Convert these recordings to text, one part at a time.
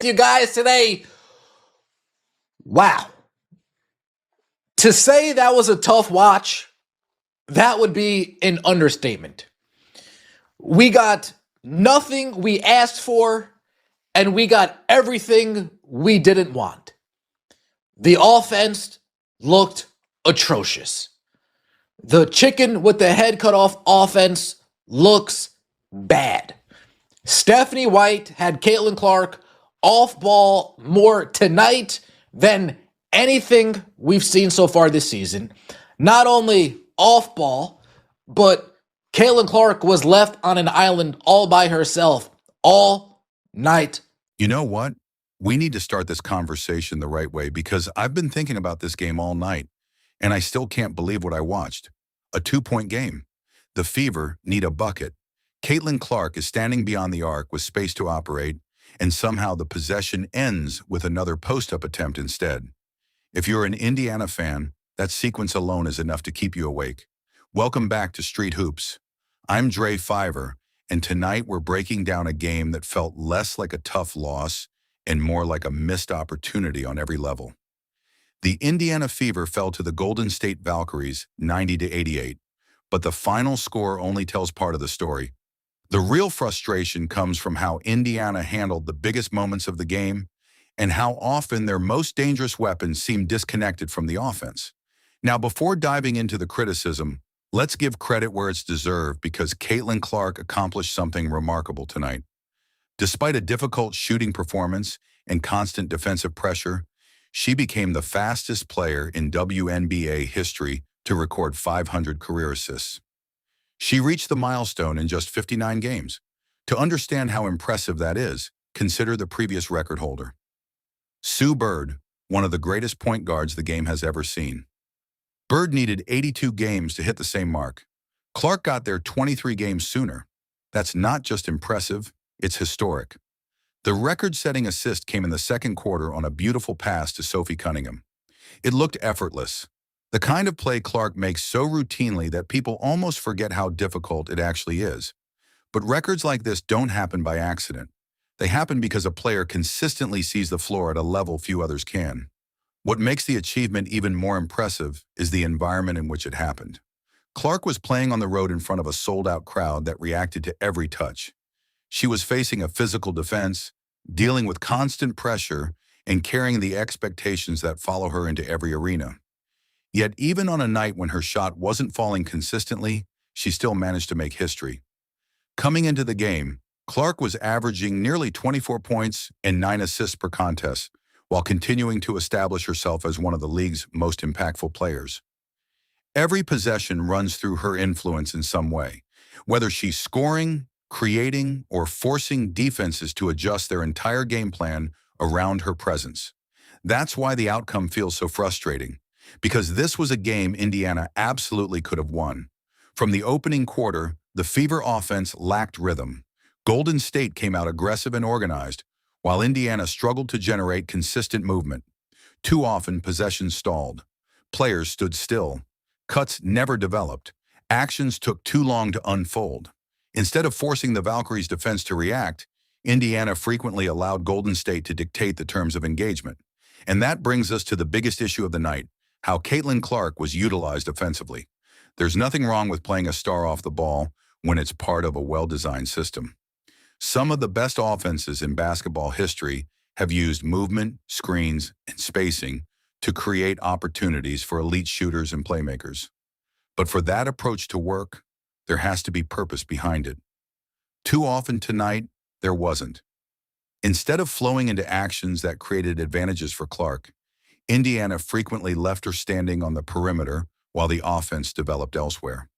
you guys today. Wow. To say that was a tough watch, that would be an understatement. We got nothing we asked for, and we got everything we didn't want. The offense looked atrocious. The chicken with the head cut off offense looks bad. Stephanie White had Caitlin Clark off ball more tonight than anything we've seen so far this season. Not only off ball, but Caitlin Clark was left on an island all by herself all night. You know what? We need to start this conversation the right way because I've been thinking about this game all night, and I still can't believe what I watched. A 2-point game. The Fever need a bucket. Caitlin Clark is standing beyond the arc with space to operate, and somehow the possession ends with another post-up attempt instead. If you're an Indiana fan, that sequence alone is enough to keep you awake. Welcome back to Street Hoops. I'm Dre Fiver, and tonight we're breaking down a game that felt less like a tough loss and more like a missed opportunity on every level. The Indiana Fever fell to the Golden State Valkyries 90-88, but the final score only tells part of the story. The real frustration comes from how Indiana handled the biggest moments of the game and how often their most dangerous weapons seemed disconnected from the offense. Now, before diving into the criticism, let's give credit where it's deserved because Caitlin Clark accomplished something remarkable tonight. Despite a difficult shooting performance and constant defensive pressure, she became the fastest player in WNBA history to record 500 career assists. She reached the milestone in just 59 games. To understand how impressive that is, consider the previous record holder. Sue Bird, one of the greatest point guards the game has ever seen. Bird needed 82 games to hit the same mark. Clark got there 23 games sooner. That's not just impressive, it's historic. The record-setting assist came in the second quarter on a beautiful pass to Sophie Cunningham. It looked effortless. The kind of play Clark makes so routinely that people almost forget how difficult it actually is. But records like this don't happen by accident. They happen because a player consistently sees the floor at a level few others can. What makes the achievement even more impressive is the environment in which it happened. Clark was playing on the road in front of a sold-out crowd that reacted to every touch. She was facing a physical defense, dealing with constant pressure, and carrying the expectations that follow her into every arena. Yet even on a night when her shot wasn't falling consistently, she still managed to make history. Coming into the game, Clark was averaging nearly 24 points and 9 assists per contest, while continuing to establish herself as one of the league's most impactful players. Every possession runs through her influence in some way, whether she's scoring, creating, or forcing defenses to adjust their entire game plan around her presence. That's why the outcome feels so frustrating, because this was a game Indiana absolutely could have won. From the opening quarter, the Fever offense lacked rhythm. Golden State came out aggressive and organized, while Indiana struggled to generate consistent movement. Too often, possessions stalled. Players stood still. Cuts never developed. Actions took too long to unfold. Instead of forcing the Valkyries' defense to react, Indiana frequently allowed Golden State to dictate the terms of engagement. And that brings us to the biggest issue of the night, how Caitlin Clark was utilized offensively. There's nothing wrong with playing a star off the ball when it's part of a well-designed system. Some of the best offenses in basketball history have used movement, screens, and spacing to create opportunities for elite shooters and playmakers. But for that approach to work, there has to be purpose behind it. Too often tonight, there wasn't. Instead of flowing into actions that created advantages for Clark, Indiana frequently left her standing on the perimeter while the offense developed elsewhere.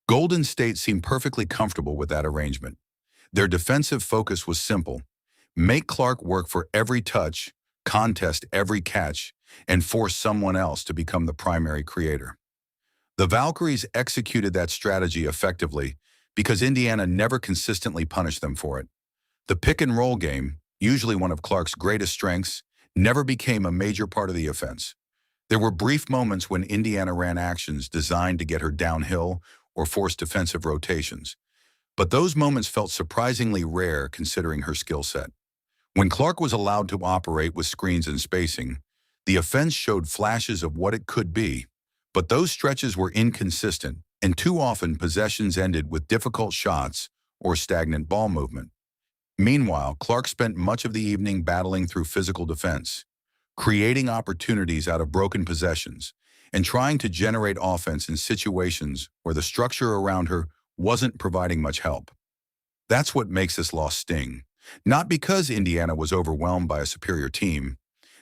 Golden State seemed perfectly comfortable with that arrangement. Their defensive focus was simple: make Clark work for every touch, contest every catch, and force someone else to become the primary creator. The Valkyries executed that strategy effectively because Indiana never consistently punished them for it. The pick-and-roll game, usually one of Clark's greatest strengths, never became a major part of the offense. There were brief moments when Indiana ran actions designed to get her downhill or force defensive rotations, but those moments felt surprisingly rare considering her skill set. When Clark was allowed to operate with screens and spacing, the offense showed flashes of what it could be, but those stretches were inconsistent, and too often possessions ended with difficult shots or stagnant ball movement. Meanwhile, Clark spent much of the evening battling through physical defense, creating opportunities out of broken possessions, and trying to generate offense in situations where the structure around her wasn't providing much help. That's what makes this loss sting. Not because Indiana was overwhelmed by a superior team,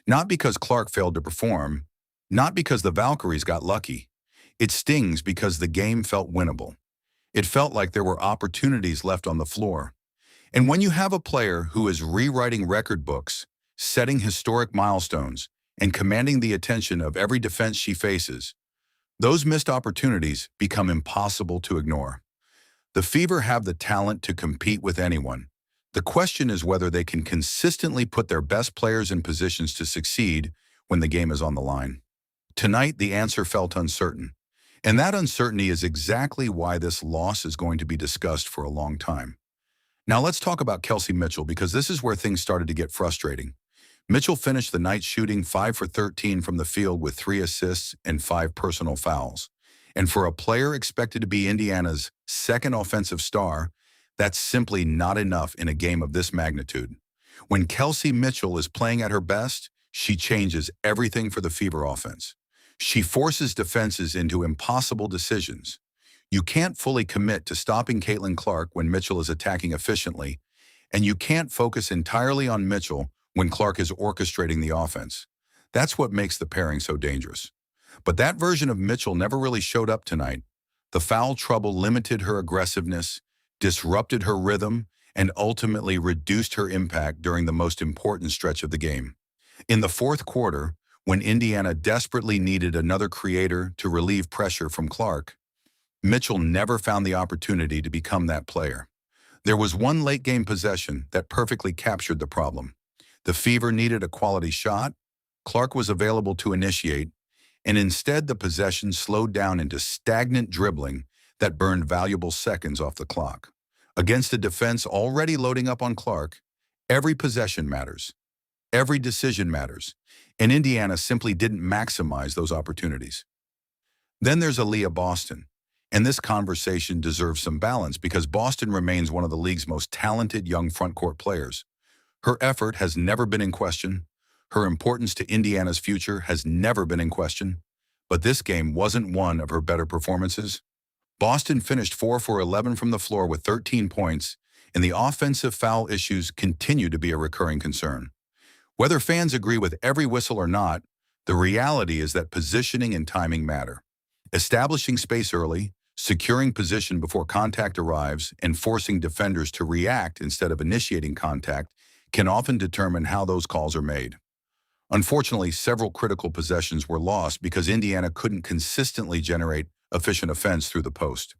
not because Clark failed to perform, not because the Valkyries got lucky. It stings because the game felt winnable. It felt like there were opportunities left on the floor. And when you have a player who is rewriting record books, setting historic milestones, and commanding the attention of every defense she faces, those missed opportunities become impossible to ignore. The Fever have the talent to compete with anyone. The question is whether they can consistently put their best players in positions to succeed when the game is on the line. Tonight, the answer felt uncertain. And that uncertainty is exactly why this loss is going to be discussed for a long time. Now let's talk about Kelsey Mitchell, because this is where things started to get frustrating. Mitchell finished the night shooting 5 for 13 from the field with 3 assists and 5 personal fouls. And for a player expected to be Indiana's second offensive star, that's simply not enough in a game of this magnitude. When Kelsey Mitchell is playing at her best, she changes everything for the Fever offense. She forces defenses into impossible decisions. You can't fully commit to stopping Caitlin Clark when Mitchell is attacking efficiently, and you can't focus entirely on Mitchell when Clark is orchestrating the offense. That's what makes the pairing so dangerous. But that version of Mitchell never really showed up tonight. The foul trouble limited her aggressiveness, disrupted her rhythm, and ultimately reduced her impact during the most important stretch of the game. In the fourth quarter, when Indiana desperately needed another creator to relieve pressure from Clark, Mitchell never found the opportunity to become that player. There was one late-game possession that perfectly captured the problem. The Fever needed a quality shot, Clark was available to initiate, and instead the possession slowed down into stagnant dribbling that burned valuable seconds off the clock. Against a defense already loading up on Clark, every possession matters. Every decision matters, and Indiana simply didn't maximize those opportunities. Then there's Aaliyah Boston, and this conversation deserves some balance because Boston remains one of the league's most talented young frontcourt players. Her effort has never been in question. Her importance to Indiana's future has never been in question. But this game wasn't one of her better performances. Boston finished 4 for 11 from the floor with 13 points, and the offensive foul issues continue to be a recurring concern. Whether fans agree with every whistle or not, the reality is that positioning and timing matter. Establishing space early, securing position before contact arrives, and forcing defenders to react instead of initiating contact can often determine how those calls are made. Unfortunately, several critical possessions were lost because Indiana couldn't consistently generate efficient offense through the post.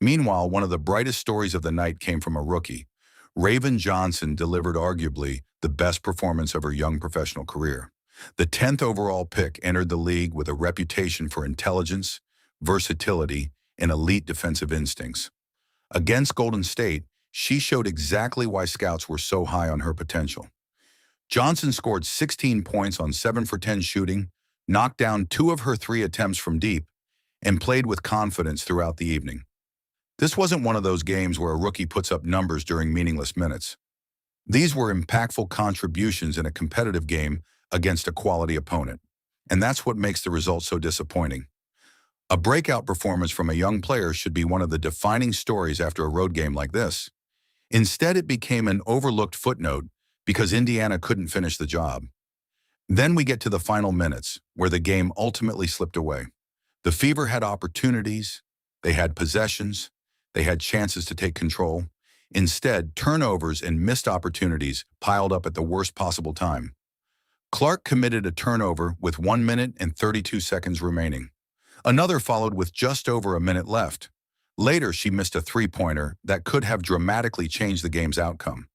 Meanwhile, one of the brightest stories of the night came from a rookie. Raven Johnson delivered arguably the best performance of her young professional career. The 10th overall pick entered the league with a reputation for intelligence, versatility, and elite defensive instincts. Against Golden State, she showed exactly why scouts were so high on her potential. Johnson scored 16 points on 7 for 10 shooting, knocked down 2 of her 3 attempts from deep, and played with confidence throughout the evening. This wasn't one of those games where a rookie puts up numbers during meaningless minutes. These were impactful contributions in a competitive game against a quality opponent, and that's what makes the result so disappointing. A breakout performance from a young player should be one of the defining stories after a road game like this. Instead, it became an overlooked footnote because Indiana couldn't finish the job. Then we get to the final minutes, where the game ultimately slipped away. The Fever had opportunities, they had possessions, they had chances to take control. Instead, turnovers and missed opportunities piled up at the worst possible time. Clark committed a turnover with 1 minute and 32 seconds remaining. Another followed with just over a minute left. Later, she missed a three-pointer that could have dramatically changed the game's outcome.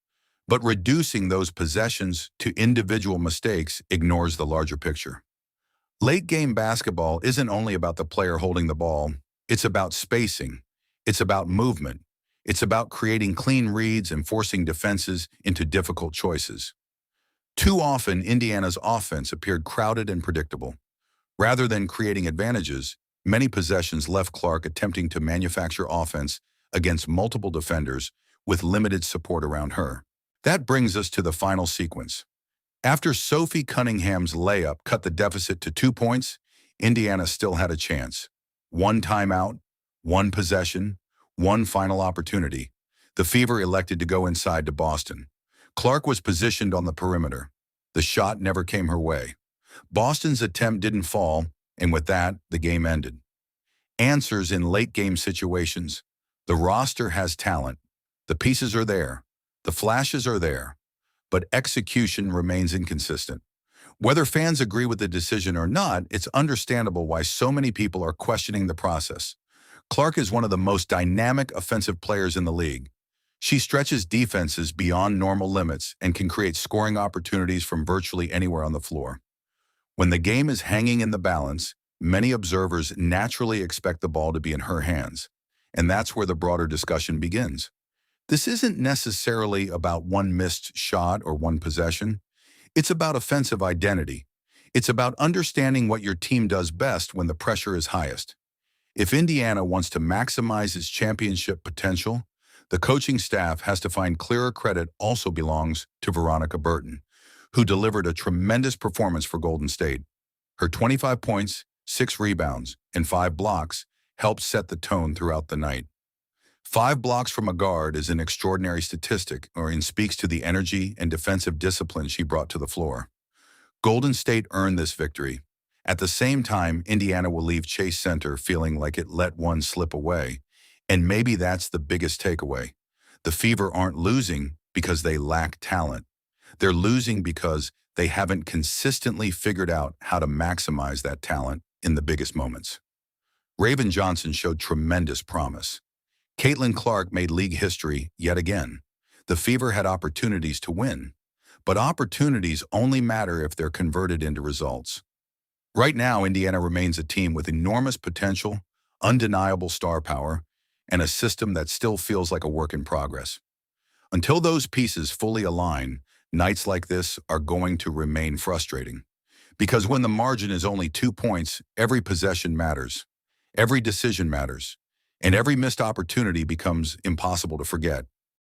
But reducing those possessions to individual mistakes ignores the larger picture. Late-game basketball isn't only about the player holding the ball, it's about spacing, it's about movement, It's about creating clean reads and forcing defenses into difficult choices. Too often, Indiana's offense appeared crowded and predictable. Rather than creating advantages, many possessions left Clark attempting to manufacture offense against multiple defenders with limited support around her. That brings us to the final sequence. After Sophie Cunningham's layup cut the deficit to 2 points, Indiana still had a chance. One timeout, one possession, one final opportunity. The Fever elected to go inside to Boston. Clark was positioned on the perimeter. The shot never came her way. Boston's attempt didn't fall, and with that, the game ended. Answers in late-game situations. The roster has talent. The pieces are there. The flashes are there. But execution remains inconsistent. Whether fans agree with the decision or not, it's understandable why so many people are questioning the process. Clark is one of the most dynamic offensive players in the league. She stretches defenses beyond normal limits and can create scoring opportunities from virtually anywhere on the floor. When the game is hanging in the balance, many observers naturally expect the ball to be in her hands, and that's where the broader discussion begins. This isn't necessarily about one missed shot or one possession. It's about offensive identity. It's about understanding what your team does best when the pressure is highest. If Indiana wants to maximize its championship potential, the coaching staff has to find clearer credit also belongs to Veronica Burton, who delivered a tremendous performance for Golden State. Her 25 points, 6 rebounds, and 5 blocks helped set the tone throughout the night. 5 blocks from a guard is an extraordinary statistic, and speaks to the energy and defensive discipline she brought to the floor. Golden State earned this victory. At the same time, Indiana will leave Chase Center feeling like it let one slip away, and maybe that's the biggest takeaway. The Fever aren't losing because they lack talent. They're losing because they haven't consistently figured out how to maximize that talent in the biggest moments. Raven Johnson showed tremendous promise. Caitlin Clark made league history yet again. The Fever had opportunities to win, but opportunities only matter if they're converted into results. Right now, Indiana remains a team with enormous potential, undeniable star power, and a system that still feels like a work in progress. Until those pieces fully align, nights like this are going to remain frustrating. Because when the margin is only 2 points, every possession matters, every decision matters, and every missed opportunity becomes impossible to forget.